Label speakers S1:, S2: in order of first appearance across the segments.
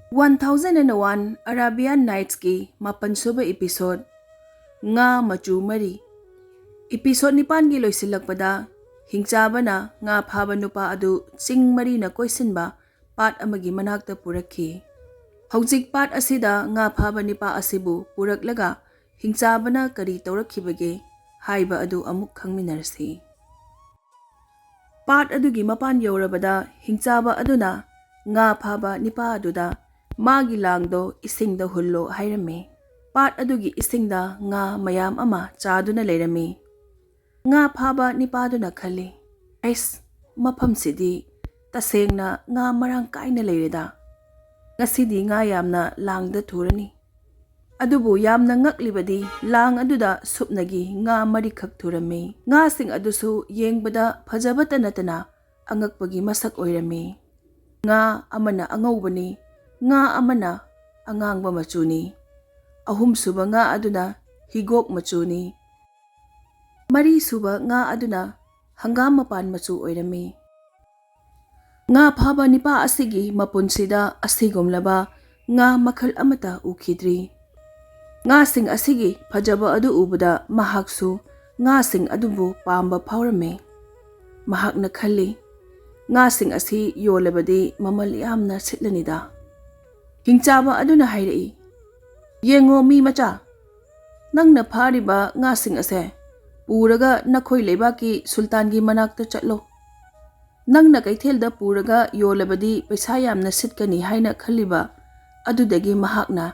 S1: 1001 Arabian Nights ki mapansuba episode nga machu mari episode nipan gi loisilakpada hingchaba na nga phaba nupa adu ching mari na koisinba pat amagi manakta purakhi hojik pat asida nga phaba nipa asibu puraklaga hingchaba na kari tawrakhibage haiba adu amuk khangminarsi pat adugi mapan yorabada hingchaba aduna nga phaba nipa aduda magi langdo isingda hullo hairame pat adugi isingda nga mayam ama chaduna leirami nga phaba nipaduna khali ais mafam sidi tasengna nga marang kaina leireda ngasidi nga yamna langda thurani adubu yamna ngaklibadi lang aduda supnagi nga marikhak thurami nga sing adusu yengbada phajabata natana angakpagi masak oirami nga amana angawbani nga amana angangba machuni ahum suba nga aduna higok machuni mari suba nga aduna hangam mapan machu oirami nga phaba nipa asigi mapunsida asigomlaba nga makhal amata ukhidri nga sing asigi phajaba adu ubada mahaksu nga sing adubu pamba phawrame mahakna khali nga sing asi yolabadi mamal yamna sitlanida hingchaba aduna hairei yengo mi macha nangna phariba nga sing ase puraga nakhoi lebaki sultan gi manakta chatlo nangna kaithelda puraga yolabadi paisa yamna sitkani haina khaliba adudagi mahakna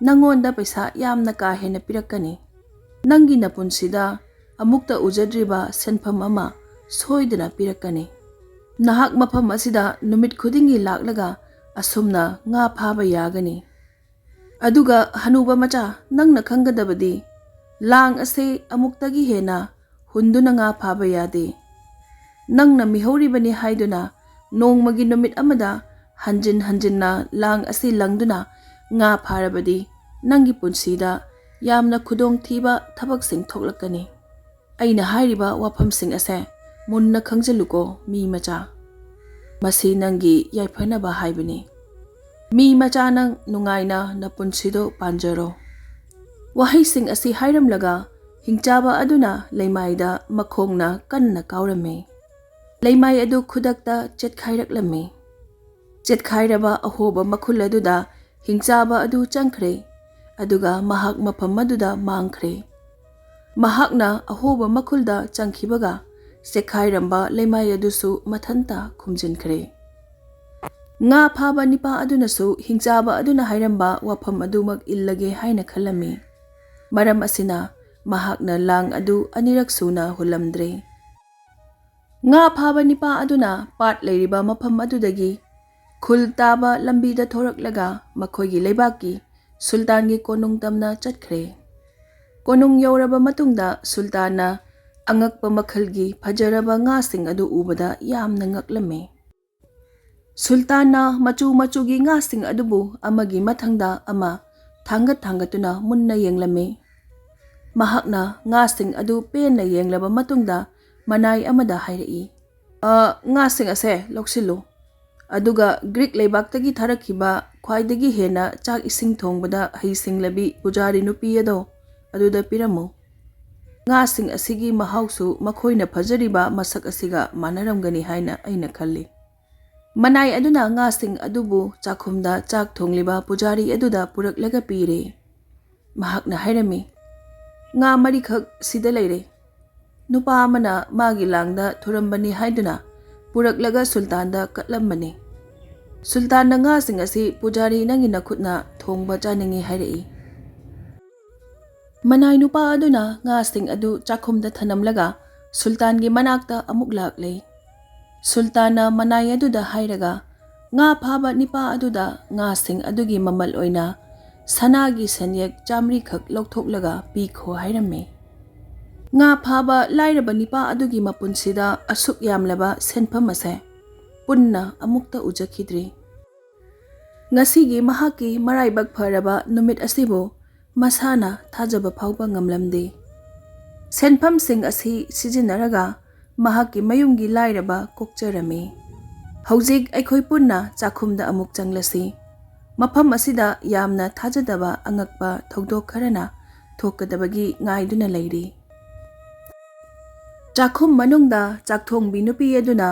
S1: nangonda paisa yamna ka hena pirakani nangi napunsida amukta ujadriba senpham ama soidana pirakani nahak mafam asida numit khudingi laklaga asumna nga phaba yagani aduga hanuba macha nangna khangadabadi lang ase amuktagi hena hunduna nga phaba yade nangna mihoribani haiduna nongmagi numit amada hanjin hanjinna lang ase langduna nga pharabadi nangi punsida yamna khudong thiba thabak sing thoklakani aina hairiba wafam sing ase munna khangjaluko mi macha masi nangi yaifanaba haibani mi macha nang nungaina na punsido panjaro wahai sing asi hairamlaga hingchaba aduna leimaida makhongna kanna kaurame leimai adu khudakta chetkhairaklame chetkhairaba ahoba makhul aduda hingchaba adu changkhre aduga mahak mafam aduda mangkhre mahakna ahoba makhulda changkhibaga sekhairamba leimai adusu mathanta khumjinkhre nga phaba nipa aduna su hingchaba aduna hairamba wafam adumak illage haina khalami maram asina mahakna lang adu anirak suna hulamdre nga phaba nipa aduna pat leiriba mafam adudagi khul taba lambida thoraklaga makhoigi leibaki sultangi konung tamna chatkhre konung yoraba matungda sultana angakpa makhalgi phajaraba nga sing adu ubada yamna ngaklame sultana machu machugi nga sing adubu amagi mathangda ama thangat thangatuna munna yenglame mahakna nga sing adu penna yenglaba matungda manai amada hairei nga sing ase loksilo aduga greek leibaktagi tharakhiba khwaidagi hena chak ising thongbada heising labi pujari nupi ado aduda piramo nga sing asigi mahausu makhoina phajariba masak asiga manaramgani haina aina khalli manai aduna nga sing adubu chakhumda chak thongliba pujari aduda puraklaga pire mahakna hairami nga marikhak sida leire nupa amana magi langda thurambani haiduna puraklaga sultanda katlambani sultanda nga sing asi pujari nangi nakhutna thongba chaningi hairei manai nupa aduna nga sing adu chakhumda thanamlaga sultangi manakta amuk laklei sultana manai aduda hairaga nga phaba nipa aduda nga sing adugi mamal oina sanagi sanyek chamri khak lokthoklaga pikho hairame nga phaba lairaba nipa adugi mapunsida asuk yamlaba senpham ase punna amukta ujakhidri ngasigi mahaki maraibak pharaba numit asibo masana thajaba phawba ngamlamde senpham sing asi sijinaraga mahaki mayumgi lairaba kokcherame Hojik aikhoi punna chakhumda amuk changlasi ꯃꯐꯝ ꯑꯁꯤꯗ ꯌꯥꯝꯅ ꯊꯥꯖꯗꯕ ꯑꯉꯛꯄ ꯊꯧꯗꯣꯛ ꯈꯔꯅ ꯊꯣꯛꯀꯗꯕꯒꯤ ꯉꯥꯏꯗꯨꯅ ꯂꯩꯔꯤ꯫ ꯆꯥꯛꯈꯨꯝ ꯃꯅꯨꯡꯗ ꯆꯥꯛꯊꯣꯡꯕꯤ ꯅꯨꯄꯤ ꯑꯗꯨꯅ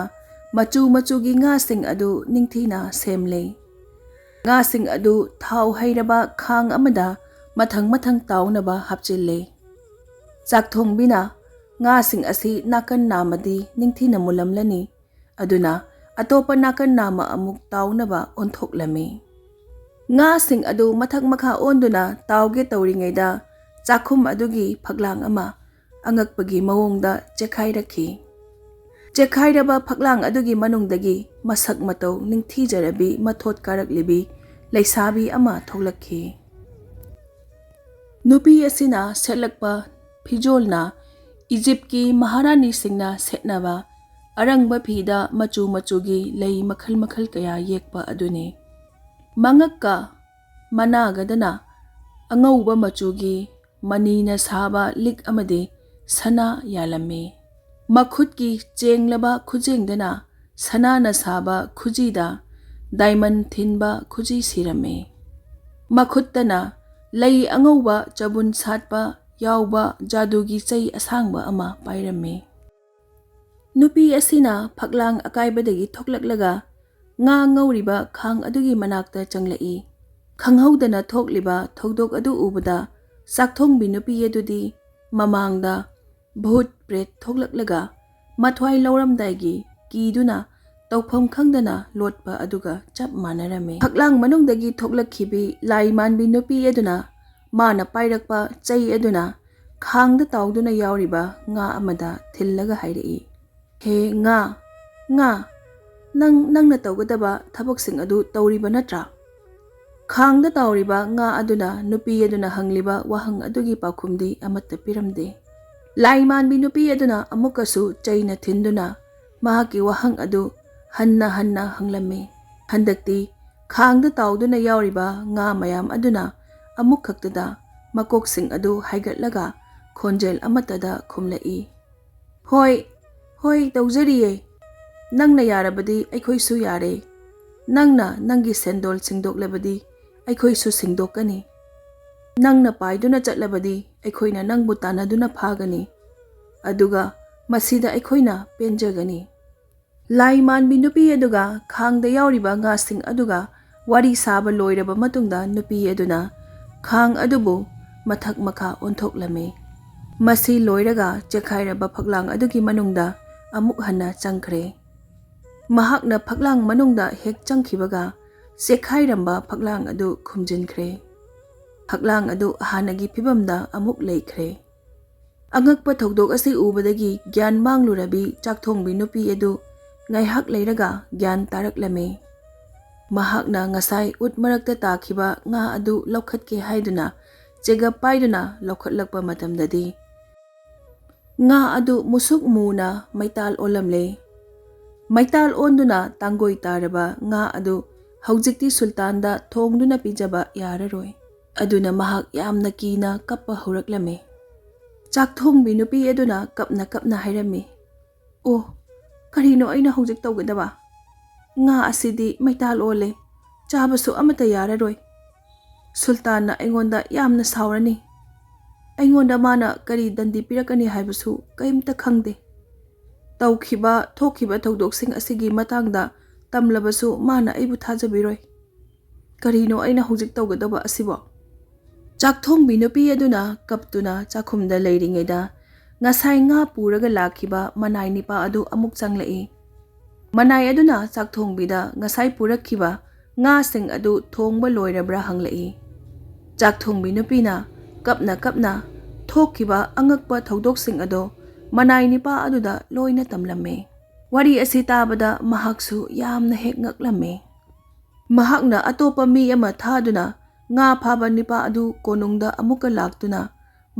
S1: ꯃꯆꯨ ꯃꯆꯨꯒꯤ ꯉꯥꯁꯤꯡ ꯑꯗꯨ ꯅꯤꯡꯊꯤꯅ ꯁꯦꯝꯂꯦ꯫ ꯉꯥꯁꯤꯡ ꯑꯗꯨ ꯊꯥꯎ ꯍꯩꯔꯕ ꯈꯥꯡ ꯑꯃꯗ ꯃꯊꯪ ꯃꯊꯪ ꯇꯥꯎꯅꯕ ꯍꯥꯞꯆꯤꯜꯂꯦ꯫ ꯆꯥꯛꯊꯣꯡꯕꯤꯅ ꯉꯥꯁꯤꯡ ꯑꯁꯤ ꯅꯥꯀꯟ ꯅꯥꯝꯃꯗꯤ ꯅꯤꯡꯊꯤꯅ ꯃꯨꯜꯂꯝꯂꯅꯤ, ꯑꯗꯨꯅ ꯑꯇꯣꯞꯄ ꯅꯥꯀꯟ ꯅꯥꯝꯃ ꯑꯃꯨꯛ ꯇꯥꯎꯅꯕ ꯑꯣꯟꯊꯣꯛꯂꯝꯃꯤ꯫ ꯉꯥꯁꯤꯡ ꯑꯗꯨ ꯃꯊꯛ ꯃꯈꯥ ꯑꯣꯟꯗꯨꯅ ꯇꯥꯎꯒꯦ ꯇꯧꯔꯤꯉꯩꯗ ꯆꯥꯛꯈꯨꯝ ꯑꯗꯨꯒꯤ ꯐꯛꯂꯥꯡ ꯑꯃ ꯑꯉꯛꯄꯒꯤ ꯃꯑꯣꯡꯗ ꯆꯦꯛꯈꯥꯏꯔꯛꯈꯤ꯫ ꯆꯦꯛꯈꯥꯏꯔꯕ ꯐꯛꯂꯥꯡ ꯑꯗꯨꯒꯤ ꯃꯅꯨꯡꯗꯒꯤ ꯃꯁꯛ ꯃꯇꯧ ꯅꯤꯡꯊꯤꯖꯔꯕꯤ ꯃꯊꯣꯠ ꯀꯥꯔꯛꯂꯤꯕꯤ ꯂꯩꯁꯥꯕꯤ ꯑꯃ ꯊꯣꯛꯂꯛꯈꯤ꯫ ꯅꯨꯄꯤ ꯑꯁꯤꯅ ꯁꯦꯠꯂꯛꯄ ꯐꯤꯖꯣꯜꯅ ꯏꯖꯤꯞꯀꯤ ꯃꯍꯥꯔꯥꯅꯤꯁꯤꯡꯅ ꯁꯦꯠꯅꯕ ꯑꯔꯪꯕ ꯐꯤꯗ ꯃꯆꯨ ꯃꯆꯨꯒꯤ ꯂꯩ ꯃꯈꯜ ꯃꯈꯜ ꯀꯌꯥ ꯌꯦꯛꯄ ꯑꯗꯨꯅꯤ꯫ ꯃꯉꯛꯀ ꯃꯅꯥꯒꯗꯅ ꯑꯉꯧꯕ ꯃꯆꯨꯒꯤ ꯃꯅꯤꯅ ꯁꯥꯕ ꯂꯤꯛ ꯑꯃꯗꯤ ꯁꯅꯥ ꯌꯥꯜꯂꯝꯃꯤ꯫ ꯃꯈꯨꯠꯀꯤ ꯆꯦꯡꯂꯕ ꯈꯨꯖꯦꯡꯗꯅ ꯁꯅꯥꯅ ꯁꯥꯕ ꯈꯨꯖꯤꯗ ꯗꯥꯏꯃꯟ ꯊꯤꯟꯕ ꯈꯨꯖꯤ ꯁꯤꯔꯝꯃꯤ꯫ ꯃꯈꯨꯠꯇꯅ ꯂꯩ ꯑꯉꯧꯕ ꯆꯕꯨꯟ ꯁꯥꯠꯄ ꯌꯥꯎꯕ ꯖꯥꯗꯨꯒꯤ ꯆꯩ ꯑꯁꯥꯡꯕ ꯑꯃ ꯄꯥꯏꯔꯝꯃꯤ꯫ ꯅꯨꯄꯤ ꯑꯁꯤꯅ ꯐꯛꯂꯥꯡ ꯑꯀꯥꯏꯕꯗꯒꯤ ꯊꯣꯛꯂꯛꯂꯒ ꯉꯥ ꯉꯧꯔꯤꯕ ꯈꯥꯡ ꯑꯗꯨꯒꯤ ꯃꯅꯥꯛꯇ ꯆꯪꯂꯛꯏ꯫ ꯈꯪꯍꯧꯗꯅ ꯊꯣꯛꯂꯤꯕ ꯊꯧꯗꯣꯛ ꯑꯗꯨ ꯎꯕꯗ ꯆꯥꯛꯊꯣꯡꯕꯤ ꯅꯨꯄꯤ ꯑꯗꯨꯗꯤ ꯃꯃꯥꯡꯗ ꯚꯨꯠ ꯄ꯭ꯔꯦꯠ ꯊꯣꯛꯂꯛꯂꯒ ꯃꯊ꯭ꯋꯥꯏ ꯂꯧꯔꯝꯗꯥꯏꯒꯤ ꯀꯤꯗꯨꯅ ꯇꯧꯐꯝ ꯈꯪꯗꯅ ꯂꯣꯠꯄ ꯑꯗꯨꯒ ꯆꯞ ꯃꯥꯟꯅꯔꯝꯃꯤ꯫ ꯐꯛꯂꯥꯡ ꯃꯅꯨꯡꯗꯒꯤ ꯊꯣꯛꯂꯛꯈꯤꯕꯤ ꯂꯥꯏ ꯃꯥꯟꯕꯤ ꯅꯨꯄꯤ ꯑꯗꯨꯅ ꯃꯥꯅ ꯄꯥꯏꯔꯛꯄ ꯆꯩ ꯑꯗꯨꯅ ꯈꯥꯡꯗ ꯇꯥꯎꯗꯨꯅ ꯌꯥꯎꯔꯤꯕ ꯉꯥ ꯑꯃꯗ ꯊꯤꯜꯂꯒ ꯍꯥꯏꯔꯛꯏ, "ꯍꯦ ꯉꯥ, ꯉꯥ, ꯅꯪꯅ ꯇꯧꯒꯗꯕ ꯊꯕꯛꯁꯤꯡ ꯑꯗꯨ ꯇꯧꯔꯤꯕ ꯅꯠꯇ꯭ꯔꯥ?" ꯈꯥꯡꯗ ꯇꯥꯎꯔꯤꯕ ꯉꯥ ꯑꯗꯨꯅ ꯅꯨꯄꯤ ꯑꯗꯨꯅ ꯍꯪꯂꯤꯕ ꯋꯥꯍꯪ ꯑꯗꯨꯒꯤ ꯄꯥꯎꯈꯨꯝꯗꯤ ꯑꯃꯠꯇ ꯄꯤꯔꯝꯗꯦ꯫ ꯂꯥꯏ ꯃꯥꯟꯕꯤ ꯅꯨꯄꯤ ꯑꯗꯨꯅ ꯑꯃꯨꯛꯀꯁꯨ ꯆꯩꯅ ꯊꯤꯟꯗꯨꯅ ꯃꯍꯥꯛꯀꯤ ꯋꯥꯍꯪ ꯑꯗꯨ ꯍꯟꯅ ꯍꯟꯅ ꯍꯪꯂꯝꯃꯤ꯫ ꯍꯟꯗꯛꯇꯤ ꯈꯥꯡꯗ ꯇꯥꯎꯗꯨꯅ ꯌꯥꯎꯔꯤꯕ ꯉꯥ ꯃꯌꯥꯝ ꯑꯗꯨꯅ ꯑꯃꯨꯛ ꯈꯛꯇꯗ ꯃꯀꯣꯛꯁꯤꯡ ꯑꯗꯨ ꯍꯥꯏꯒꯠꯂꯒ ꯈꯣꯟꯖꯦꯜ ꯑꯃꯠꯇꯗ ꯈꯨꯝꯂꯛꯏ, "ꯍꯣꯏ, ꯍꯣꯏ ꯇꯧꯖꯔꯤꯌꯦ꯫ ꯅꯪꯅ ꯌꯥꯔꯕꯗꯤ ꯑꯩꯈꯣꯏꯁꯨ ꯌꯥꯔꯦ꯫ ꯅꯪꯅ ꯅꯪꯒꯤ ꯁꯦꯟꯗꯣꯜ ꯁꯤꯡꯗꯣꯛꯂꯕꯗꯤ ꯑꯩꯈꯣꯏꯁꯨ ꯁꯤꯡꯗꯣꯛꯀꯅꯤ꯫ ꯅꯪꯅ ꯄꯥꯏꯗꯨꯅ ꯆꯠꯂꯕꯗꯤ ꯑꯩꯈꯣꯏꯅ ꯅꯪꯕꯨ ꯇꯥꯟꯅꯗꯨꯅ ꯐꯥꯒꯅꯤ, ꯑꯗꯨꯒ ꯃꯁꯤꯗ ꯑꯩꯈꯣꯏꯅ ꯄꯦꯟꯖꯒꯅꯤ." ꯂꯥꯏ ꯃꯥꯟꯕꯤ ꯅꯨꯄꯤ ꯑꯗꯨꯒ ꯈꯥꯡꯗ ꯌꯥꯎꯔꯤꯕ ꯉꯥꯁꯤꯡ ꯑꯗꯨꯒ ꯋꯥꯔꯤ ꯁꯥꯕ ꯂꯣꯏꯔꯕ ꯃꯇꯨꯡꯗ ꯅꯨꯄꯤ ꯑꯗꯨꯅ ꯈꯥꯡ ꯑꯗꯨꯕꯨ ꯃꯊꯛ ꯃꯈꯥ ꯑꯣꯟꯊꯣꯛꯂꯝꯃꯤ꯫ ꯃꯁꯤ ꯂꯣꯏꯔꯒ ꯆꯦꯛꯈꯥꯏꯔꯕ ꯐꯛꯂꯥꯡ ꯑꯗꯨꯒꯤ ꯃꯅꯨꯡꯗ ꯑꯃꯨꯛ ꯍꯟꯅ ꯆꯪꯈ꯭ꯔꯦ꯫ ꯃꯍꯥꯛꯅ ꯐꯛꯂꯥꯡ ꯃꯅꯨꯡꯗ ꯍꯦꯛ ꯆꯪꯈꯤꯕꯒ ꯆꯦꯛꯈꯥꯏꯔꯝꯕ ꯐꯛꯂꯥꯡ ꯑꯗꯨ ꯈꯨꯝꯖꯤꯟꯈ꯭ꯔꯦ꯫ ꯐꯛꯂꯥꯡ ꯑꯗꯨ ꯍꯥꯟꯅꯒꯤ ꯐꯤꯕꯝꯗ ꯑꯃꯨꯛ ꯂꯩꯈ꯭ꯔꯦ꯫ ꯑꯉꯛꯄ ꯊꯧꯗꯣꯛ ꯑꯁꯤ ꯎꯕꯗꯒꯤ ꯒ꯭ꯌꯥꯟ ꯃꯥꯡꯂꯨꯔꯕꯤ ꯆꯥꯛꯊꯣꯡꯕꯤ ꯅꯨꯄꯤ ꯑꯗꯨ ꯉꯥꯏꯍꯥꯛ ꯂꯩꯔꯒ ꯒ꯭ꯌꯥꯟ ꯇꯥꯔꯛꯂꯝꯃꯤ꯫ ꯃꯍꯥꯛꯅ ꯉꯁꯥꯏ ꯎꯠ ꯃꯔꯛꯇ ꯇꯥꯈꯤꯕ ꯉꯥ ꯑꯗꯨ ꯂꯧꯈꯠꯀꯦ ꯍꯥꯏꯗꯨꯅ ꯆꯦꯒꯞ ꯄꯥꯏꯗꯨꯅ ꯂꯧꯈꯠꯂꯛꯄ ꯃꯇꯝꯗꯗꯤ ꯉꯥ ꯑꯗꯨ ꯃꯨꯁꯨꯛ ꯃꯨꯅ ꯃꯩꯇꯥꯜ ꯑꯣꯜꯂꯝꯂꯦ꯫ ꯃꯩꯇꯥꯜ ꯑꯣꯟꯗꯨꯅ ꯇꯥꯡꯒꯣꯏ ꯇꯥꯔꯕ ꯉꯥ ꯑꯗꯨ ꯍꯧꯖꯤꯛꯇꯤ ꯁꯨꯜꯇꯥꯟꯗ ꯊꯣꯡꯗꯨꯅ ꯄꯤꯖꯕ ꯌꯥꯔꯔꯣꯏ꯫ ꯑꯗꯨꯅ ꯃꯍꯥꯛ ꯌꯥꯝꯅ ꯀꯤꯅ ꯀꯞꯄ ꯍꯧꯔꯛꯂꯝꯃꯤ꯫ ꯆꯥꯛꯊꯣꯡꯕꯤ ꯅꯨꯄꯤ ꯑꯗꯨꯅ ꯀꯞꯅ ꯀꯞꯅ ꯍꯥꯏꯔꯝꯃꯤ, "ꯑꯣ, ꯀꯔꯤꯅꯣ ꯑꯩꯅ ꯍꯧꯖꯤꯛ ꯇꯧꯒꯗꯕ? ꯉꯥ ꯑꯁꯤꯗꯤ ꯃꯩꯇꯥꯜ ꯑꯣꯜꯂꯦ, ꯆꯥꯕꯁꯨ ꯑꯃꯠꯇ ꯌꯥꯔꯔꯣꯏ꯫ ꯁꯨꯜꯇꯥꯟꯅ ꯑꯩꯉꯣꯟꯗ ꯌꯥꯝꯅ ꯁꯥꯎꯔꯅꯤ꯫ ꯑꯩꯉꯣꯟꯗ ꯃꯥꯅ ꯀꯔꯤ ꯗꯟꯗꯤ ꯄꯤꯔꯛꯀꯅꯤ ꯍꯥꯏꯕꯁꯨ ꯀꯔꯤꯝꯇ ꯈꯪꯗꯦ꯫ ꯊꯣꯛꯈꯤꯕ ꯊꯧꯗꯣꯛꯁꯤꯡ ꯑꯁꯤꯒꯤ ꯃꯇꯥꯡꯗ ꯇꯝꯂꯕꯁꯨ ꯃꯥꯅ ꯑꯩꯕꯨ ꯊꯥꯖꯕꯤꯔꯣꯏ꯫ ꯀꯔꯤꯅꯣ ꯑꯩꯅ ꯍꯧꯖꯤꯛ ꯇꯧꯒꯗꯕ ꯑꯁꯤꯕꯣ?" ꯆꯥꯛꯊꯣꯡꯕꯤ ꯅꯨꯄꯤ ꯑꯗꯨꯅ ꯀꯞꯇꯨꯅ ꯆꯥꯛꯈꯨꯝꯗ ꯂꯩꯔꯤꯉꯩꯗ ꯉꯁꯥꯏ ꯉꯥ ꯄꯨꯔꯒ ꯂꯥꯛꯈꯤꯕ ꯃꯅꯥꯏ ꯅꯤꯄꯥ ꯑꯗꯨ ꯑꯃꯨꯛ ꯆꯪꯂꯛꯏ꯫ ꯃꯅꯥꯏ ꯑꯗꯨꯅ ꯆꯥꯛꯊꯣꯡꯕꯤꯗ ꯉꯁꯥꯏ ꯄꯨꯔꯛꯈꯤꯕ ꯉꯥꯁꯤꯡ ꯑꯗꯨ ꯊꯣꯡꯕ ꯂꯣꯏꯔꯕ꯭ꯔꯥ ꯍꯪꯂꯛꯏ꯫ ꯆꯥꯛꯊꯣꯡꯕꯤ ꯅꯨꯄꯤꯅ ꯀꯞꯅ ꯀꯞꯅ ꯊꯣꯛꯈꯤꯕ ꯑꯉꯛꯄ ꯊꯧꯗꯣꯛꯁꯤꯡ ꯑꯗꯣ ꯃꯅꯥꯏ ꯅꯤꯄꯥ ꯑꯗꯨꯗ ꯂꯣꯏꯅ ꯇꯝꯂꯝꯃꯤ꯫ ꯋꯥꯔꯤ ꯑꯁꯤ ꯇꯥꯕꯗ ꯃꯍꯥꯛꯁꯨ ꯌꯥꯝꯅ ꯍꯦꯛ ꯉꯛꯂꯝꯃꯤ꯫ ꯃꯍꯥꯛꯅ ꯑꯇꯣꯞꯄ ꯃꯤ ꯑꯃ ꯊꯥꯗꯨꯅ ꯉꯥ ꯐꯥꯕ ꯅꯤꯄꯥ ꯑꯗꯨ ꯀꯣꯅꯨꯡꯗ ꯑꯃꯨꯛꯀ ꯂꯥꯛꯇꯨꯅ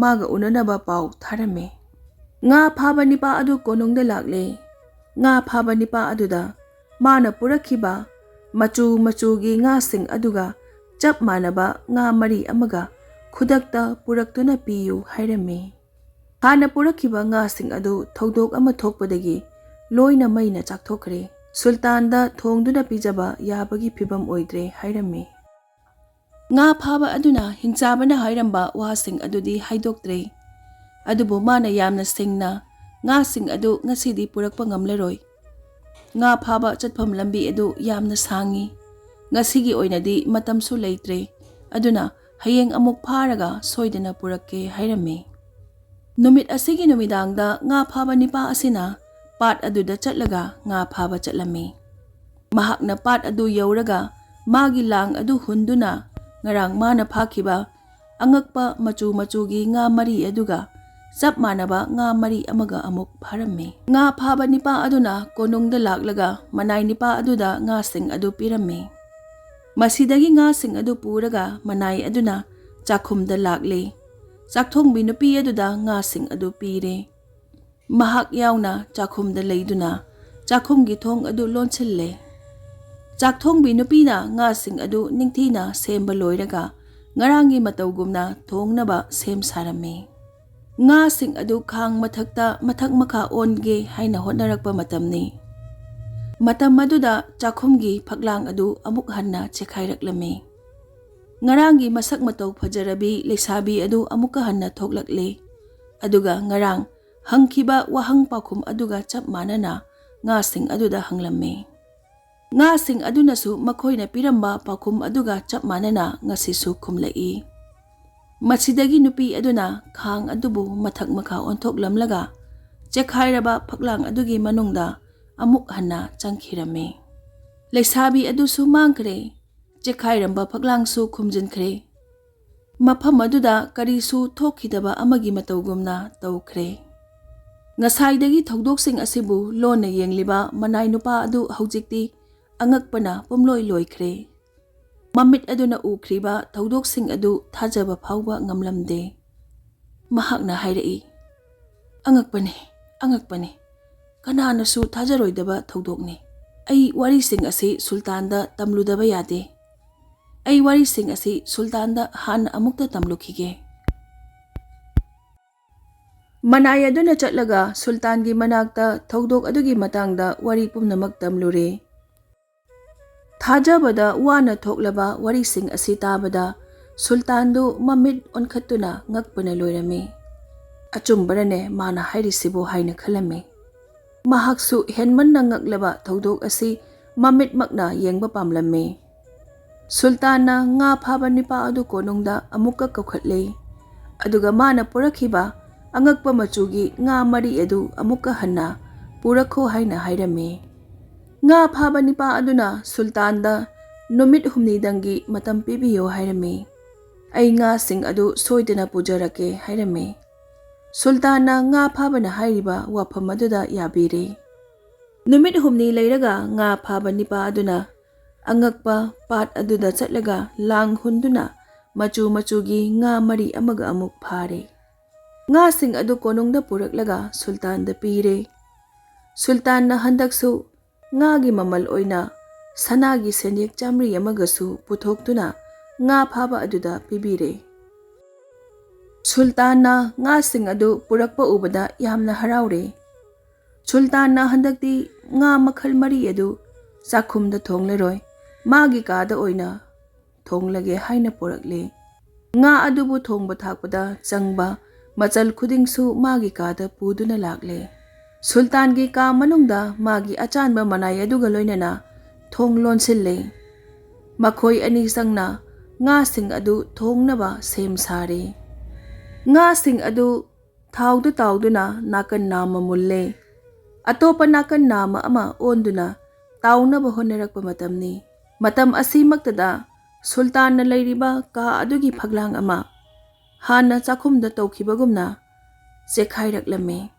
S1: ꯃꯥꯒ ꯎꯅꯅꯕ ꯄꯥꯎ ꯊꯥꯔꯝꯃꯤ꯫ ꯉꯥ ꯐꯥꯕ ꯅꯤꯄꯥ ꯑꯗꯨ ꯀꯣꯅꯨꯡꯗ ꯂꯥꯛꯂꯦ꯫ ꯉꯥ ꯐꯥꯕ ꯅꯤꯄꯥ ꯑꯗꯨꯗ ꯃꯥꯅ ꯄꯨꯔꯛꯈꯤꯕ ꯃꯆꯨ ꯃꯆꯨꯒꯤ ꯉꯥꯁꯤꯡ ꯑꯗꯨꯒ ꯆꯞ ꯃꯥꯟꯅꯕ ꯉꯥ ꯃꯔꯤ ꯑꯃꯒ ꯈꯨꯗꯛꯇ ꯄꯨꯔꯛꯇꯨꯅ ꯄꯤꯌꯨ ꯍꯥꯏꯔꯝꯃꯤ꯫ ꯍꯥꯟꯅ ꯄꯨꯔꯛꯈꯤꯕ ꯉꯥꯁꯤꯡ ꯑꯗꯨ ꯊꯧꯗꯣꯛ ꯑꯃ ꯊꯣꯛꯄꯗꯒꯤ ꯂꯣꯏꯅ ꯃꯩꯅ ꯆꯥꯛꯊꯣꯛꯈ꯭ꯔꯦ꯫ ꯁꯨꯜꯇꯥꯟꯗ ꯊꯣꯡꯗꯨꯅ ꯄꯤꯖꯕ ꯌꯥꯕꯒꯤ ꯐꯤꯕꯝ ꯑꯣꯏꯗ꯭ꯔꯦ ꯍꯥꯏꯔꯝꯃꯤ꯫ Nga phaba aduna hingchabana hairamba wasing adudi haidoktre. Adubu mana yamna singna nga sing adu ngasidi purakpa ngamlaroi. Nga phaba chatpham lambi adu yamna sangi. Ngasigi oinadi matamsu leitre. Aduna hayeng amuk pharaga soidana purakke hairame. Numit asigi numidangda nga phaba nipa asina pat aduda chatlaga nga phaba chatlame. Mahak na pat adu yauraga magi lang adu hunduna ngarang mana phakiba angakpa machu-machugi nga mari aduga sap manaba nga mari amaga amuk pharame. Nga phaba nipa aduna konungda laklaga manay nipa aduda nga sing adu pirame. Masidagi nga sing adu puraga manay aduna chakhumda lakle. Chakthongbi nupi aduda nga sing adu pire. Mahak yauna chakhumda leiduna chakhumgi thong adu lonchille. Chakthongbi nupina nga sing adu ningthina semba loiraga ngarangi matawgumna thongnaba sem sarame. Nga sing adu khang mathakta mathak makha onge haina hotnarakpa matamni. Matam maduda chakhumgi phaklang adu amuk hanna chekhailaklame. Ngarangi masak mataw phajarabi leisabi adu amuka hanna thoklakle. Aduga ngarang hangkiba wahang pakhum aduga chap manana nga sing aduda hanglame. Nga sing adunasu makhoina piramba pakhum aduga chap manana ngasisu khumlai. Masidagi nupi aduna khang adubu mathak makha onthoklamlaga chekhairaba phaklang adugi manungda amuk hanna changkhirame. Leisabi adusu mangkre chekhairamba phaklangsu khumjinkhre. Mafam aduda karisu thokhidaba amagi matawgumna tawkhre. Ngasaidagi thogdoksing asibu lona yengliba manay nupa adu haujikti angakpana pumloy loikhre. Mamit aduna ukriba thogdoksing adu thajaba phawba ngamlamde. Mahakna hairai. Angakpane. Kananasu thajaroidaba thogdokne. Ai warising asi sultanda tamludaba yade. Ai warising asi sultanda han amukta tamlukhige. Manay aduna chatlaga sultangi manakta thogdok adugi matangda wari pumnamak tamlure. Thajabada wana thoklaba warising asi tabada sultando mamit onkhatuna ngakpana loirame. Achumbarane mana hairisibo haina khalame. Mahaksu henman na ngaklaba thogdok asi mamit makna yengba pamlame. Sultana nga phaba nipa adu konungda amuka kakhatle. Aduga mana purakhiba angakpa machugi nga mari adu amuka hanna purakho haina hairame. Nga phaba nipa aduna sultanda numit humnidangi matam pibiyo hairame. Ai nga sing adu soidana pujarake hairame. Sultana nga phaba na hairiba wafam aduda yabire. Numit humni leiraga nga phaba nipa aduna angakpa pat aduda chatlaga lang hunduna machugi nga mari amaga amuk phare. Nga sing adu konungda puraklaga sultanda pire. Sultan na handaksu ngagi mamal oina sanagi senyek chamri amagasu puthoktuna nga phaba aduda pibire. Sultana nga sing adu purakpa ubada yamna haraure. Sultana handakti nga makhal mari adu sakhumda thongleroy magi kada oina thonglage haina purakle. Nga adubu thongba thakpada changba machal khudingsu magi kada puduna lakle. Sultangi ka manungda magi achanba manay aduga loinana thong lonsille. Makhoi ani sangna nga sing adu thongnaba sem sare. Nga sing adu tawduna nakan nama mulle. Atopa nakan nama ama onduna tawnaba honarakpa matamni. Matam asimaktada sultan na layriba ka adugi phaglang ama hana chakhumda tawkhibagumna chekhailaklame.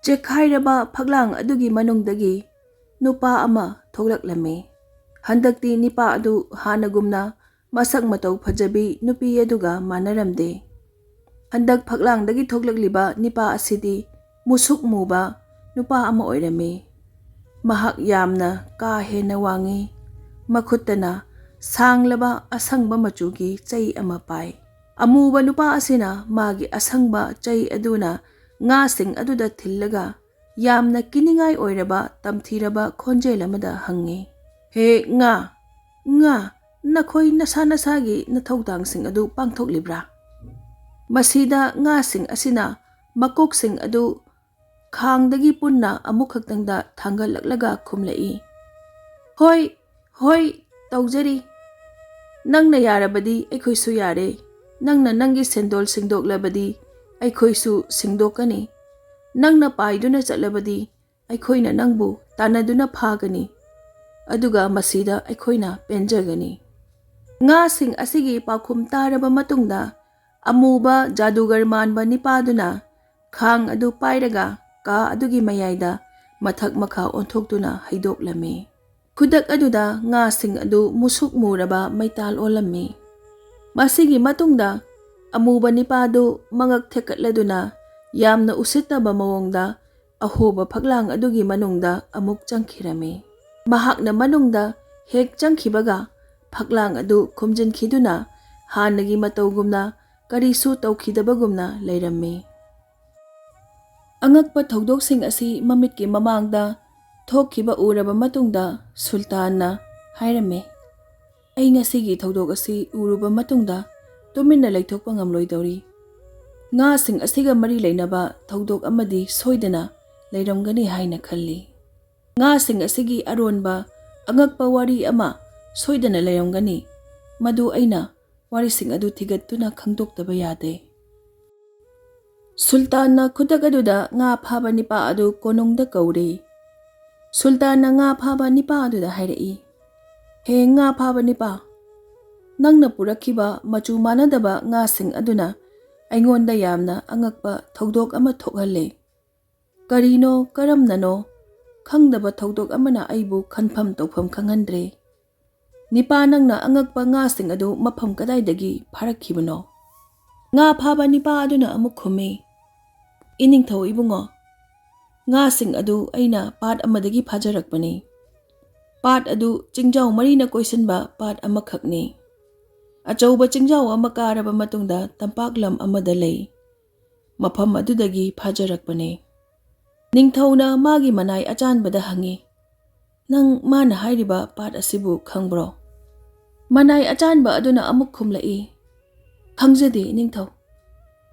S1: Chekhairaba phaglang adugi manungdagi nupa ama thoklaklame. Handakti nipa adu hanagumna masak mataw phajabi nupi aduga manaramde. Handak phaglangdagi thoklakliba nipa asidi musuk muba nupa ama oirame. Mahak yamna ka hena wangi. Makhutana sanglaba asangba machugi chay ama pai. Amuba nupa asina magi asangba chay aduna nga sing aduda thillaga yamna kiningay oiraba tamthiraba khonjel amada hangi. He nga nakhoi nasa nasagi nathaudangsing adu pangthoklibra? Masida ngasing asina makoksing adu khangdagi punna amuk khaktangda thangalaklaga khumlai. Hoi, hoi, taujari. Nangna yarabadi aikhoisu yare. Nangna nangi sendol singdoklabadi aikhoisu singdokani. Nangna paiduna chatlabadi aikhoina nangbu tanaduna phagani. Aduga masida aikhoina penjagani. Nga sing asigi pakhum taraba matungda amuba jadugar manba nipaduna khang adu pairaga ka adugi mayaida mathak makha onthokduna haidoklami. Kudak aduda nga sing adu musuk muraba maital olami. Masigi matungda amuba nipadu mangak thekatladuna yamna usittaba mawongda ahoba phaklang adugi manungda amuk changkhirami. Mahakna manungda hek changkhibaga phaklang adu khumjinkhiduna hanagi matawgumna karisu tawkhidabagumna leirammi. Angakpa thawdoksing asi mamitki mamangda thokhiba uraba matungda sultanna hairame. Ai ngasigi thawdok asi uruba matungda tuminna leithokpa ngamloidori. Nga sing asiga mari leinaba thawdok amadi soidana leiramgani haina khalli. Nga sing asigi aronba angakpa wari ama soidana leiramgani madu aina wari sing adu thigattuna khangdoktaba yade. Sultanna khudak aduda nga phaba nipa adu konongda kauri. Sultanna nga phaba nipa aduda hairai. He nga phaba nipa. Nangna purakhiba machu manadaba nga sing aduna aingonda yamna angakpa thawdok ama thokhalle. Karino karamnano khangdaba thawdok amana aibu khanpham tawpham khanghandre. Nipa nangna angakpa nga sing adu mapham kadaidagi pharakhibano. Nga phaba nipa aduna amuk khume. Iningthau ibungo. Nga sing adu aina pat amadagi phajarakpani. Pat adu chingjau marina koisinba pat amakhakni. Achauba chingjau ama karaba matungda tampaklam amada lei. Mapham adudagi phajarakpani. Ningthauna magi manai achanbada hangi. Nang mana hairiba pat asibu khangbro. Manai achanba aduna amuk khumlai. Khangjade ningthau.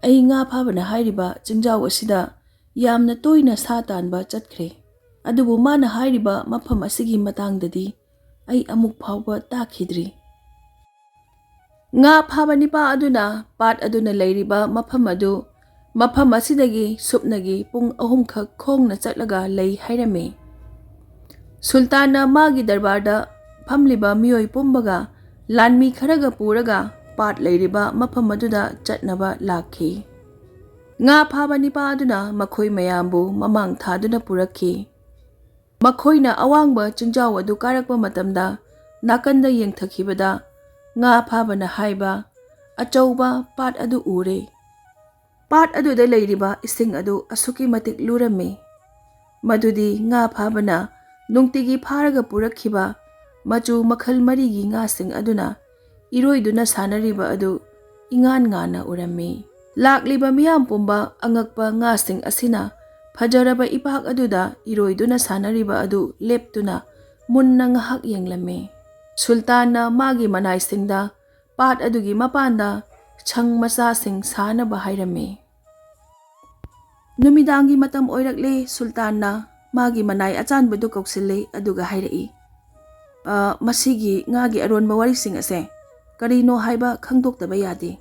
S1: Ai nga phabana hairiba chingjau asida yamna toina sa tanba chatkre. Adubu mana hairiba mapham asigi matangdadi ai amuk phawba takhidri. Nga phaba nipa aduna pat aduna leiriba mapham adu mapham asidagi supnagi pung ahum khak khongna chatlaga lei hairame. Sultanna magi darbarda phamliba miyoi pumbaga lanmi kharaga puraga pat leiriba mapham aduda chatnaba lakhi. Nga phaba nipa aduna makhoi mayambu mamang thaduna purakhi. Makhoina awangba chingjau adu karakpa matamda nakanda yengthakhibada nga phabana haiba achauba pat adu ure. Pat aduda leiriba ising adu asuki matik lurame. Madudi nga phabana nungtigi pharaga purakhiba machu makhal marigi nga sing aduna iroiduna sanariba adu ingan ngana urame. Lakliba miyam pumba angakpa nga sing asina phajaraba ipak aduda iroiduna sanariba adu leptuna munna ngahak yenglame. Sultanna magi manai singda pat adugi mapanda chang macha sing sanaba hairame. Numidangi matam oirakle sultanna magi manai achanbadu kauksille aduga hairai. Masigi ngagi aronba warising ase karino haiba khangdoktaba yade.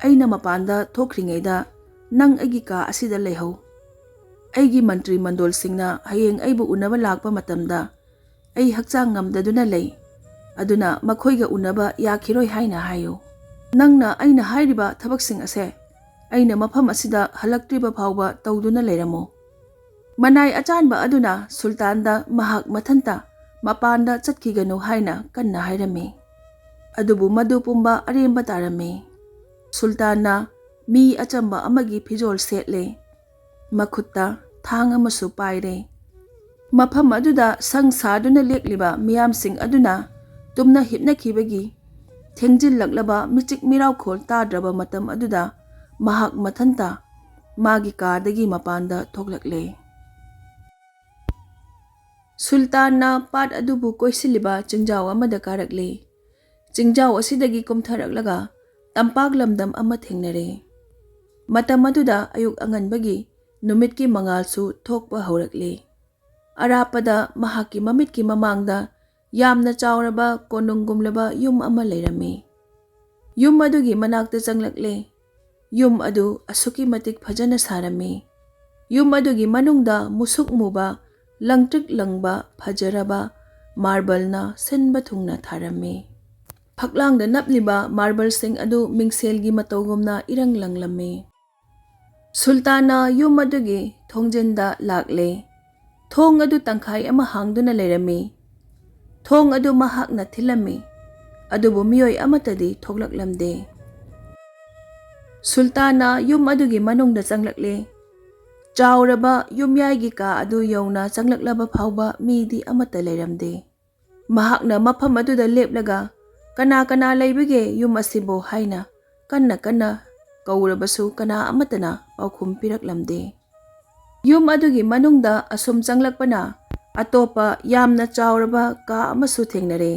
S1: Aina mapanda thokringeida nang aigi ka asida leho. Aigi mantri mandol singna hayeng aibu unaba lakpa matamda ai hakchang ngamdaduna lei. Aduna makhoiga unaba yakhiroi haina hayo. Nangna aina hairiba thabaksing ase aina mapham asida halaktriba phawba tawduna leiramo. Manai achanba aduna sultanda mahak mathanta mapanda chatkiganu haina kanna hairame. Adubu madu pumba aremba tarame. Sultanna mi achamba amagi phijol setle. Makhutta thang amasu paire. Mapham aduda sangsaduna lekliba miyam sing aduna tumna hipna khibagi thengjil laklaba michik mirau khol tadraba matam aduda mahak mathanta magi kadagi mapanda thoklakle. Sultanna pat adubu koisiliba chingjau amada karakle. ꯆꯤꯡꯖꯥꯎ ꯑꯁꯤꯗꯒꯤ ꯀꯨꯝꯊꯔꯛꯂꯒ ꯇꯝꯄꯥꯛ ꯂꯝꯗꯝ ꯑꯃ ꯊꯦꯡꯅꯔꯦ꯫ ꯃꯇꯝ ꯑꯗꯨꯗ ꯑꯌꯨꯛ ꯑꯉꯟꯕꯒꯤ ꯅꯨꯃꯤꯠꯀꯤ ꯃꯉꯥꯜꯁꯨ ꯊꯣꯛꯄ ꯍꯧꯔꯛꯂꯤ꯫ ꯑꯔꯥꯞꯄꯗ ꯃꯍꯥꯛꯀꯤ ꯃꯃꯤꯠꯀꯤ ꯃꯃꯥꯡꯗ ꯌꯥꯝꯅ ꯆꯥꯎꯔꯕ ꯀꯣꯅꯨꯡꯒꯨꯝꯂꯕ ꯌꯨꯝ ꯑꯃ ꯂꯩꯔꯝꯃꯤ꯫ ꯌꯨꯝ ꯑꯗꯨꯒꯤ ꯃꯅꯥꯛꯇ ꯆꯪꯂꯛꯂꯦ꯫ ꯌꯨꯝ ꯑꯗꯨ ꯑꯁꯨꯛꯀꯤ ꯃꯇꯤꯛ ꯐꯖꯅ ꯁꯥꯔꯝꯃꯤ꯫ ꯌꯨꯝ ꯑꯗꯨꯒꯤ ꯃꯅꯨꯡꯗ ꯃꯨꯁꯨꯛ ꯃꯨꯕ ꯂꯪꯇ꯭ꯔꯤꯛ ꯂꯪꯕ ꯐꯖꯔꯕ ꯃꯥꯔꯕꯜꯅ ꯁꯤꯟꯕ ꯊꯨꯡꯅ ꯊꯥꯔꯝꯃꯤ꯫ ꯐꯛꯂꯥꯡꯗ ꯅꯞꯂꯤꯕ ꯃꯥꯔꯕꯜꯁꯤꯡ ꯑꯗꯨ ꯃꯤꯡꯁꯦꯜꯒꯤ ꯃꯇꯧꯒꯨꯝꯅ ꯏꯔꯪ ꯂꯪꯂꯝꯃꯤ꯫ ꯁꯨꯜꯇꯥꯟꯅ ꯌꯨꯝ ꯑꯗꯨꯒꯤ ꯊꯣꯡꯖꯤꯟꯗ ꯂꯥꯛꯂꯦ꯫ ꯊꯣꯡ ꯑꯗꯨ ꯇꯪꯈꯥꯏ ꯑꯃ ꯍꯥꯡꯗꯨꯅ ꯂꯩꯔꯝꯃꯤ꯫ ꯊꯣꯡ ꯑꯗꯨ ꯃꯍꯥꯛꯅ ꯊꯤꯜꯂꯝꯃꯤ, ꯑꯗꯨꯕꯨ ꯃꯤꯑꯣꯏ ꯑꯃꯠꯇꯗꯤ ꯊꯣꯛꯂꯛꯂꯝꯗꯦ꯫ ꯁꯨꯜꯇꯥꯟꯅ ꯌꯨꯝ ꯑꯗꯨꯒꯤ ꯃꯅꯨꯡꯗ ꯆꯪꯂꯛꯂꯦ꯫ ꯆꯥꯎꯔꯕ ꯌꯨꯝꯌꯥꯏꯒꯤ ꯀꯥ ꯑꯗꯨ ꯌꯧꯅ ꯆꯪꯂꯛꯂꯕ ꯐꯥꯎꯕ ꯃꯤꯗꯤ ꯑꯃꯠꯇ ꯂꯩꯔꯝꯗꯦ꯫ ꯃꯍꯥꯛꯅ ꯃꯐꯝ ꯑꯗꯨꯗ ꯂꯦꯞꯂꯒ "ꯀꯅꯥ ꯀꯅꯥ ꯂꯩꯕꯒꯦ ꯌꯨꯝ ꯑꯁꯤꯕꯨ?" ꯍꯥꯏꯅ ꯀꯟꯅ ꯀꯟꯅ ꯀꯧꯔꯕꯁꯨ ꯀꯅꯥ ꯑꯃꯠꯇꯅ ꯄꯥꯎꯈꯨꯝ ꯄꯤꯔꯛꯂꯝꯗꯦ꯫ ꯌꯨꯝ ꯑꯗꯨꯒꯤ ꯃꯅꯨꯡꯗ ꯑꯁꯨꯝ ꯆꯪꯂꯛꯄꯅ ꯑꯇꯣꯞꯄ ꯌꯥꯝꯅ ꯆꯥꯎꯔꯕ ꯀꯥ ꯑꯃꯁꯨ ꯊꯦꯡꯅꯔꯦ꯫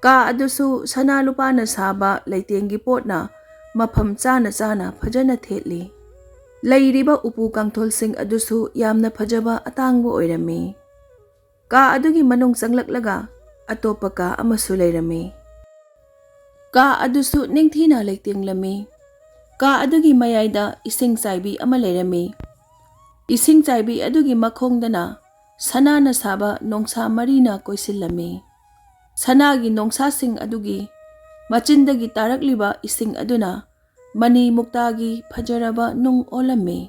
S1: ꯀꯥ ꯑꯗꯨꯁꯨ ꯁꯅꯥ ꯂꯨꯄꯥꯅ ꯁꯥꯕ ꯂꯩꯇꯦꯡꯒꯤ ꯄꯣꯠꯅ ꯃꯐꯝ ꯆꯥꯅ ꯆꯥꯅ ꯐꯖꯅ ꯊꯦꯠꯂꯤ꯫ ꯂꯩꯔꯤꯕ ꯎꯄꯨ ꯀꯥꯡꯊꯣꯜꯁꯤꯡ ꯑꯗꯨꯁꯨ ꯌꯥꯝꯅ ꯐꯖꯕ ꯑꯇꯥꯡꯕ ꯑꯣꯏꯔꯝꯃꯤ꯫ ꯀꯥ ꯑꯗꯨꯒꯤ ꯃꯅꯨꯡ ꯆꯪꯂꯛꯂꯒ ꯑꯇꯣꯞꯄ ꯀꯥ ꯑꯃꯁꯨ ꯂꯩꯔꯝꯃꯤ꯫ ꯀꯥ ꯑꯗꯨꯁꯨ ꯅꯤꯡꯊꯤꯅ ꯂꯩꯇꯦꯡꯂꯝꯃꯤ꯫ ꯀꯥ ꯑꯗꯨꯒꯤ ꯃꯌꯥꯏꯗ ꯏꯁꯤꯡ ꯆꯥꯏꯕꯤ ꯑꯃ ꯂꯩꯔꯝꯃꯤ꯫ ꯏꯁꯤꯡ ꯆꯥꯏꯕꯤ ꯑꯗꯨꯒꯤ ꯃꯈꯣꯡꯗꯅ ꯁꯅꯥꯅ ꯁꯥꯕ ꯅꯣꯡꯁꯥ ꯃꯔꯤꯅ ꯀꯣꯏꯁꯤꯜꯂꯝꯃꯤ꯫ ꯁꯅꯥꯒꯤ ꯅꯣꯡꯁꯥꯁꯤꯡ ꯑꯗꯨꯒꯤ ꯃꯆꯤꯟꯗꯒꯤ ꯇꯥꯔꯛꯂꯤꯕ ꯏꯁꯤꯡ ꯑꯗꯨꯅ ꯃꯅꯤ ꯃꯨꯛꯇꯥꯒꯤ ꯐꯖꯔꯕ ꯅꯨꯡ ꯑꯣꯜꯂꯝꯃꯤ꯫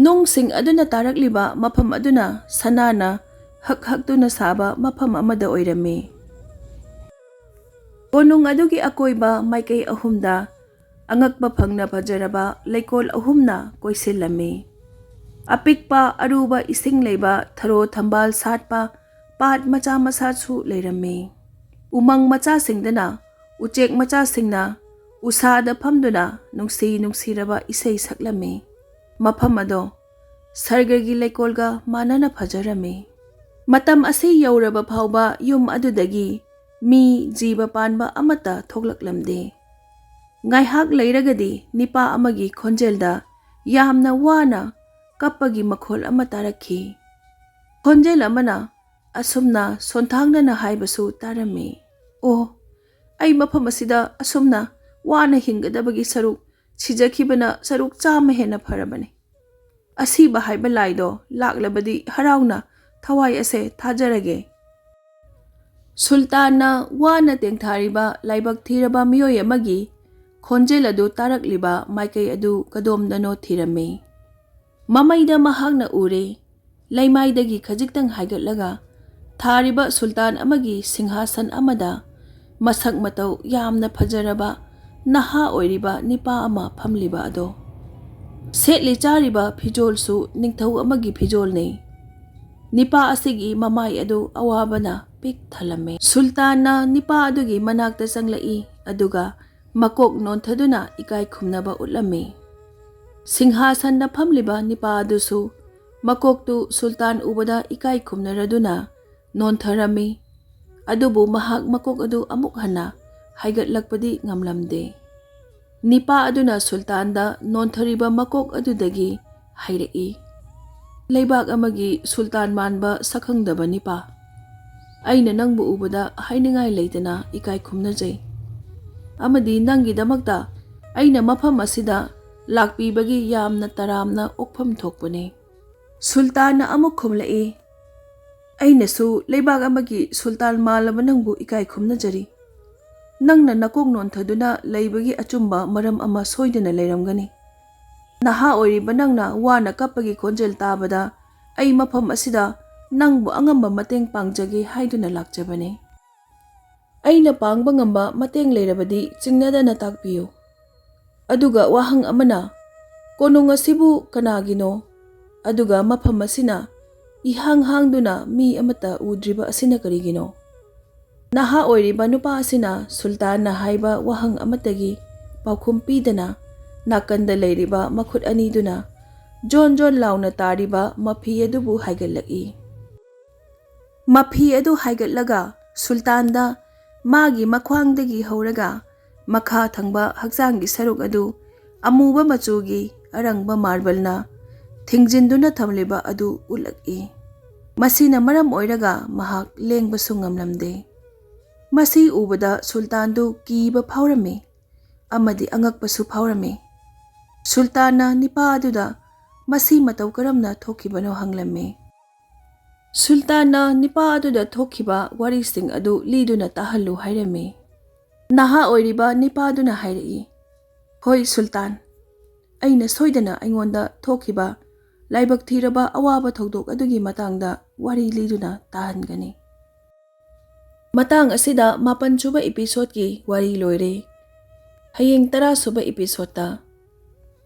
S1: ꯅꯨꯡꯁꯤꯡ ꯑꯗꯨꯅ ꯇꯥꯔꯛꯂꯤꯕ ꯃꯐꯝ ꯑꯗꯨꯅ ꯁꯅꯥꯅ ꯍꯛꯇꯨꯅ ꯁꯥꯕ ꯃꯐꯝ ꯑꯃꯗ ꯑꯣꯏꯔꯝꯃꯤ꯫ ꯀꯣꯅꯨꯡ ꯑꯗꯨꯒꯤ ꯑꯀꯣꯏꯕ ꯃꯥꯏꯀꯩ ꯑꯍꯨꯝꯗ ꯑꯉꯛꯄ ꯐꯪꯅ ꯐꯖꯔꯕ ꯂꯩꯀꯣꯜ ꯑꯍꯨꯝꯅ ꯀꯣꯏꯁꯤꯜꯂꯝꯃꯤ꯫ ꯑꯄꯤꯛꯄ ꯑꯔꯨꯕ ꯏꯁꯤꯡ ꯂꯩꯕ ꯊꯔꯣ ꯊꯝꯕꯥꯜ ꯁꯥꯠꯄ ꯄꯥꯠ ꯃꯆꯥ ꯃꯆꯥꯁꯨ ꯂꯩꯔꯝꯃꯤ꯫ ꯎꯃꯪ ꯃꯆꯥꯁꯤꯡꯗꯅ ꯎꯆꯦꯛ ꯃꯆꯥꯁꯤꯡꯅ ꯎꯁꯥꯗ ꯐꯝꯗꯨꯅ ꯅꯨꯡꯁꯤ ꯅꯨꯡꯁꯤꯔꯕ ꯏꯁꯩ ꯁꯛꯂꯝꯃꯤ꯫ ꯃꯐꯝ ꯑꯗꯣ ꯁꯔꯒꯒꯤ ꯂꯩꯀꯣꯜꯒ ꯃꯥꯟꯅꯅ ꯐꯖꯔꯝꯃꯤ꯫ ꯃꯇꯝ ꯑꯁꯤ ꯌꯧꯔꯕ ꯐꯥꯎꯕ ꯌꯨꯝ ꯑꯗꯨꯗꯒꯤ ꯃꯤ ꯖꯤꯕ ꯄꯥꯟꯕ ꯑꯃꯠꯇ ꯊꯣꯛꯂꯛꯂꯝꯗꯦ꯫ ꯉꯥꯏꯍꯥꯛ ꯂꯩꯔꯒꯗꯤ ꯅꯤꯄꯥ ꯑꯃꯒꯤ ꯈꯣꯟꯖꯦꯜꯗ ꯌꯥꯝꯅ ꯋꯥꯅ ꯀꯞꯄꯒꯤ ꯃꯈꯣꯜ ꯑꯃ ꯇꯥꯔꯛꯈꯤ꯫ ꯈꯣꯟꯖꯦꯜ ꯑꯃꯅ ꯑꯁꯨꯝꯅ ꯁꯣꯟꯊꯥꯡꯅꯅ ꯍꯥꯏꯕꯁꯨ ꯇꯥꯔꯝꯃꯤ, "ꯑꯣ, ꯑꯩ ꯃꯐꯝ ꯑꯁꯤꯗ ꯑꯁꯨꯝꯅ ꯋꯥꯅ ꯍꯤꯡꯒꯗꯕꯒꯤ ꯁꯔꯨꯛ ꯁꯤꯖꯈꯤꯕꯅ ꯁꯔꯨꯛ 100 ꯍꯦꯟꯅ ꯐꯔꯕꯅꯤ꯫ ꯑꯁꯤꯕ ꯍꯥꯏꯕ ꯂꯥꯏꯗꯣ ꯂꯥꯛꯂꯕꯗꯤ ꯍꯔꯥꯎꯅ ꯊꯋꯥꯏ ꯑꯁꯦ ꯊꯥꯖꯔꯒꯦ"꯫ ꯁꯨꯜꯇꯥꯟꯅ ꯋꯥꯅ ꯇꯦꯡꯊꯥꯔꯤꯕ ꯂꯥꯏꯕꯛ ꯊꯤꯔꯕ ꯃꯤꯑꯣꯏ ꯑꯃꯒꯤ ꯈꯣꯟꯖꯦꯜ ꯑꯗꯨ ꯇꯥꯔꯛꯂꯤꯕ ꯃꯥꯏꯀꯩ ꯑꯗꯨ ꯀꯗꯣꯝꯗꯅꯣ ꯊꯤꯔꯝꯃꯤ꯫ ꯃꯃꯩꯗ ꯃꯍꯥꯛꯅ ꯎꯔꯦ꯫ ꯂꯩꯃꯥꯏꯗꯒꯤ ꯈꯖꯤꯛꯇꯪ ꯍꯥꯏꯒꯠꯂꯒ ꯊꯥꯔꯤꯕ ꯁꯨꯜꯇꯥꯟ ꯑꯃꯒꯤ ꯁꯤꯡꯍꯥꯁꯟ ꯑꯃꯗ ꯃꯁꯛ ꯃꯇꯧ ꯌꯥꯝꯅ ꯐꯖꯔꯕ ꯅꯍꯥ ꯑꯣꯏꯔꯤꯕ ꯅꯤꯄꯥ ꯑꯃ ꯐꯝꯂꯤꯕ ꯑꯗꯣ꯫ ꯁꯦꯠꯂꯤ ꯆꯥꯔꯤꯕ ꯐꯤꯖꯣꯜꯁꯨ ꯅꯤꯡꯊꯧ ꯑꯃꯒꯤ ꯐꯤꯖꯣꯜꯅꯤ꯫ ꯅꯤꯄꯥ ꯑꯁꯤꯒꯤ ꯃꯃꯥꯏ ꯑꯗꯨ ꯑꯋꯥꯕꯅ ꯄꯤꯛ ꯊꯜꯂꯝꯃꯤ꯫ ꯁꯨꯜꯇꯥꯟꯅ ꯅꯤꯄꯥ ꯑꯗꯨꯒꯤ ꯃꯅꯥꯛꯇ ꯆꯪꯂꯛꯏ, ꯑꯗꯨꯒ ꯃꯀꯣꯛ ꯅꯣꯟꯊꯗꯨꯅ ꯏꯀꯥꯏ ꯈꯨꯝꯅꯕ ꯎꯠꯂꯝꯃꯤ꯫ ꯁꯤꯡꯍꯥꯁꯟꯗ ꯐꯝꯂꯤꯕ ꯅꯤꯄꯥ ꯑꯗꯨꯁꯨ ꯃꯀꯣꯛꯇꯨ ꯁꯨꯜꯇꯥꯟ ꯎꯕꯗ ꯏꯀꯥꯏ ꯈꯨꯝꯅꯔꯗꯨꯅ ꯅꯣꯟꯊꯔꯝꯃꯤ, ꯑꯗꯨꯕꯨ ꯃꯍꯥꯛ ꯃꯀꯣꯛ ꯑꯗꯨ ꯑꯃꯨꯛ ꯍꯟꯅ ꯍꯥꯏꯒꯠꯂꯛꯄꯗꯤ ꯉꯝꯂꯝꯗꯦ꯫ ꯅꯤꯄꯥ ꯑꯗꯨꯅ ꯁꯨꯜꯇꯥꯟꯗ ꯅꯣꯟꯊꯔꯤꯕ ꯃꯀꯣꯛ ꯑꯗꯨꯗꯒꯤ ꯍꯥꯏꯔꯛꯏ, "ꯂꯩꯕꯥꯛ ꯑꯃꯒꯤ ꯁꯨꯜꯇꯥꯟ ꯃꯥꯟꯕ ꯁꯛꯈꯪꯗꯕ ꯅꯤꯄꯥ, ꯑꯩꯅ ꯅꯪꯕꯨ ꯎꯕꯗ ꯍꯥꯏꯅꯤꯡꯉꯥꯏ ꯂꯩꯇꯅ ꯏꯀꯥꯏ ꯈꯨꯝꯅꯖꯩ, ꯑꯃꯗꯤ ꯅꯪꯒꯤꯗꯃꯛꯇ ꯑꯩꯅ ꯃꯐꯝ ꯑꯁꯤꯗ ꯂꯥꯛꯄꯤꯕꯒꯤ ꯌꯥꯝꯅ ꯇꯔꯥꯝꯅ ꯑꯣꯛꯐꯝ ꯊꯣꯛꯄꯅꯤ"꯫ ꯁꯨꯜꯇꯥꯟꯅ ꯑꯃꯨꯛ ꯈꯨꯝꯂꯛꯏ, "ꯑꯩꯅꯁꯨ ꯂꯩꯕꯥꯛ ꯑꯃꯒꯤ ꯁꯨꯜꯇꯥꯟ ꯃꯥꯜꯂꯕ ꯅꯪꯕꯨ ꯏꯀꯥꯏ ꯈꯨꯝꯅꯖꯔꯤ꯫ ꯅꯪꯅ ꯅꯀꯣꯛ ꯅꯣꯟꯊꯗꯨꯅ ꯂꯩꯕꯒꯤ ꯑꯆꯨꯝꯕ ꯃꯔꯝ ꯑꯃ ꯁꯣꯏꯗꯅ ꯂꯩꯔꯝꯒꯅꯤ꯫ ꯅꯍꯥ ꯑꯣꯏꯔꯤꯕ ꯅꯪꯅ ꯋꯥꯅ ꯀꯞꯄꯒꯤ ꯈꯣꯟꯖꯦꯜ ꯇꯥꯕꯗ ꯑꯩ ꯃꯐꯝ ꯑꯁꯤꯗ ꯅꯪꯕꯨ ꯑꯉꯝꯕ ꯃꯇꯦꯡ ꯄꯥꯡꯖꯒꯦ ꯍꯥꯏꯗꯨꯅ ꯂꯥꯛꯆꯕꯅꯤ꯫ ꯑꯩꯅ ꯄꯥꯡꯕ ꯉꯝꯕ ꯃꯇꯦꯡ ꯂꯩꯔꯕꯗꯤ ꯆꯤꯡꯅꯗꯅ ꯇꯥꯛꯄꯤꯌꯨ꯫ ꯑꯗꯨꯒ ꯋꯥꯍꯪ ꯑꯃꯅ, ꯀꯣꯅꯨꯡ ꯑꯁꯤꯕꯨ ꯀꯅꯥꯒꯤꯅꯣ? ꯑꯗꯨꯒ ꯃꯐꯝ ꯑꯁꯤꯅ ꯏꯍꯥꯡ ꯍꯥꯡꯗꯨꯅ ꯃꯤ ꯑꯃꯠꯇ ꯎꯗ꯭ꯔꯤꯕ ꯑꯁꯤꯅ ꯀꯔꯤꯒꯤꯅꯣ?" ꯅꯍꯥ ꯑꯣꯏꯔꯤꯕ ꯅꯨꯄꯥ ꯑꯁꯤꯅ ꯁꯨꯜꯇꯥꯟꯅ ꯍꯥꯏꯕ ꯋꯥꯍꯪ ꯑꯃꯠꯇꯒꯤ ꯄꯥꯎꯈꯨꯝ ꯄꯤꯗꯅ ꯅꯥꯀꯟꯗ ꯂꯩꯔꯤꯕ ꯃꯈꯨꯠ ꯑꯅꯤꯗꯨꯅ ꯖꯣꯟ ꯖꯣꯟ ꯂꯥꯎꯅ ꯇꯥꯔꯤꯕ ꯃꯐꯤ ꯑꯗꯨꯕꯨ ꯍꯥꯏꯒꯠꯂꯛꯏ꯫ ꯃꯐꯤ ꯑꯗꯨ ꯍꯥꯏꯒꯠꯂꯒ ꯁꯨꯜꯇꯥꯟꯗ ꯃꯥꯒꯤ ꯃꯈ꯭ꯋꯥꯡꯗꯒꯤ ꯍꯧꯔꯒ ꯃꯈꯥ ꯊꯪꯕ ꯍꯛꯆꯥꯡꯒꯤ ꯁꯔꯨꯛ ꯑꯗꯨ ꯑꯃꯨꯕ ꯃꯆꯨꯒꯤ ꯑꯔꯪꯕ ꯃꯥꯔꯕꯜꯅ ꯊꯤꯡꯖꯤꯟꯗꯨꯅ ꯊꯝꯂꯤꯕ ꯑꯗꯨ ꯎꯠꯂꯛꯏ꯫ ꯃꯁꯤꯅ ꯃꯔꯝ ꯑꯣꯏꯔꯒ ꯃꯍꯥꯛ ꯂꯦꯡꯕꯁꯨ ꯉꯝꯂꯝꯗꯦ꯫ ꯃꯁꯤ ꯎꯕꯗ ꯁꯨꯜꯇꯥꯟꯗꯨ ꯀꯤꯕ ꯐꯥꯎꯔꯝꯃꯤ ꯑꯃꯗꯤ ꯑꯉꯛꯄꯁꯨ ꯐꯥꯎꯔꯝꯃꯤ꯫ ꯁꯨꯜꯇꯥꯟꯅ ꯅꯤꯄꯥ ꯑꯗꯨꯗ ꯃꯁꯤ ꯃꯇꯧ ꯀꯔꯝꯅ ꯊꯣꯛꯈꯤꯕꯅꯣ ꯍꯪꯂꯝꯃꯤ꯫ ꯁꯨꯜꯇꯥꯟꯅ ꯅꯤꯄꯥ ꯑꯗꯨꯗ ꯊꯣꯛꯈꯤꯕ ꯋꯥꯔꯤꯁꯤꯡ ꯑꯗꯨ ꯂꯤꯗꯨꯅ ꯇꯥꯍꯜꯂꯨ ꯍꯥꯏꯔꯝꯃꯤ꯫ ꯅꯍꯥ ꯑꯣꯏꯔꯤꯕ ꯅꯤꯄꯥꯗꯨꯅ ꯍꯥꯏꯔꯛꯏ, ꯍꯣꯏ ꯁꯨꯜꯇꯥꯟ, ꯑꯩꯅ ꯁꯣꯏꯗꯅ ꯑꯩꯉꯣꯟꯗ ꯊꯣꯛꯈꯤꯕ ꯂꯥꯏꯕꯛ ꯊꯤꯔꯕ ꯑꯋꯥꯕ ꯊꯧꯗꯣꯛ ꯑꯗꯨꯒꯤ ꯃꯇꯥꯡꯗ ꯋꯥꯔꯤ ꯂꯤꯗꯨꯅ ꯇꯥꯍꯟꯒꯅꯤ꯫ ꯃꯇꯥꯡ ꯑꯁꯤꯗ 8ꯁꯨꯕ ꯏꯄꯤꯁꯣꯗꯀꯤ ꯋꯥꯔꯤ ꯂꯣꯏꯔꯦ꯫ ꯍꯌꯦꯡ 10ꯁꯨꯕ ꯏꯄꯤꯁꯣꯗꯇ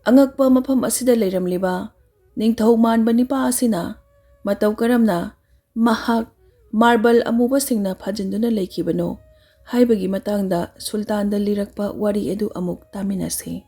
S1: ꯑꯉꯛꯄ ꯃꯐꯝ ꯑꯁꯤꯗ ꯂꯩꯔꯝꯂꯤꯕ ꯅꯤꯡꯊꯧ ꯃꯥꯟꯕ ꯅꯤꯄꯥ ꯑꯁꯤꯅ ꯃꯇꯧ ꯀꯔꯝꯅ ꯃꯍꯥꯛ ꯃꯥꯔꯕꯜ ꯑꯃꯨꯕꯁꯤꯡꯅ ꯐꯥꯖꯤꯟꯗꯨꯅ ꯂꯩꯈꯤꯕꯅꯣ ꯍꯥꯏꯕꯒꯤ ꯃꯇꯥꯡꯗ ꯁꯨꯜꯇꯥꯟꯗ ꯂꯤꯔꯛꯄ ꯋꯥꯔꯤ ꯑꯗꯨ ꯑꯃꯨꯛ ꯇꯥꯃꯤꯟꯅꯁꯤ꯫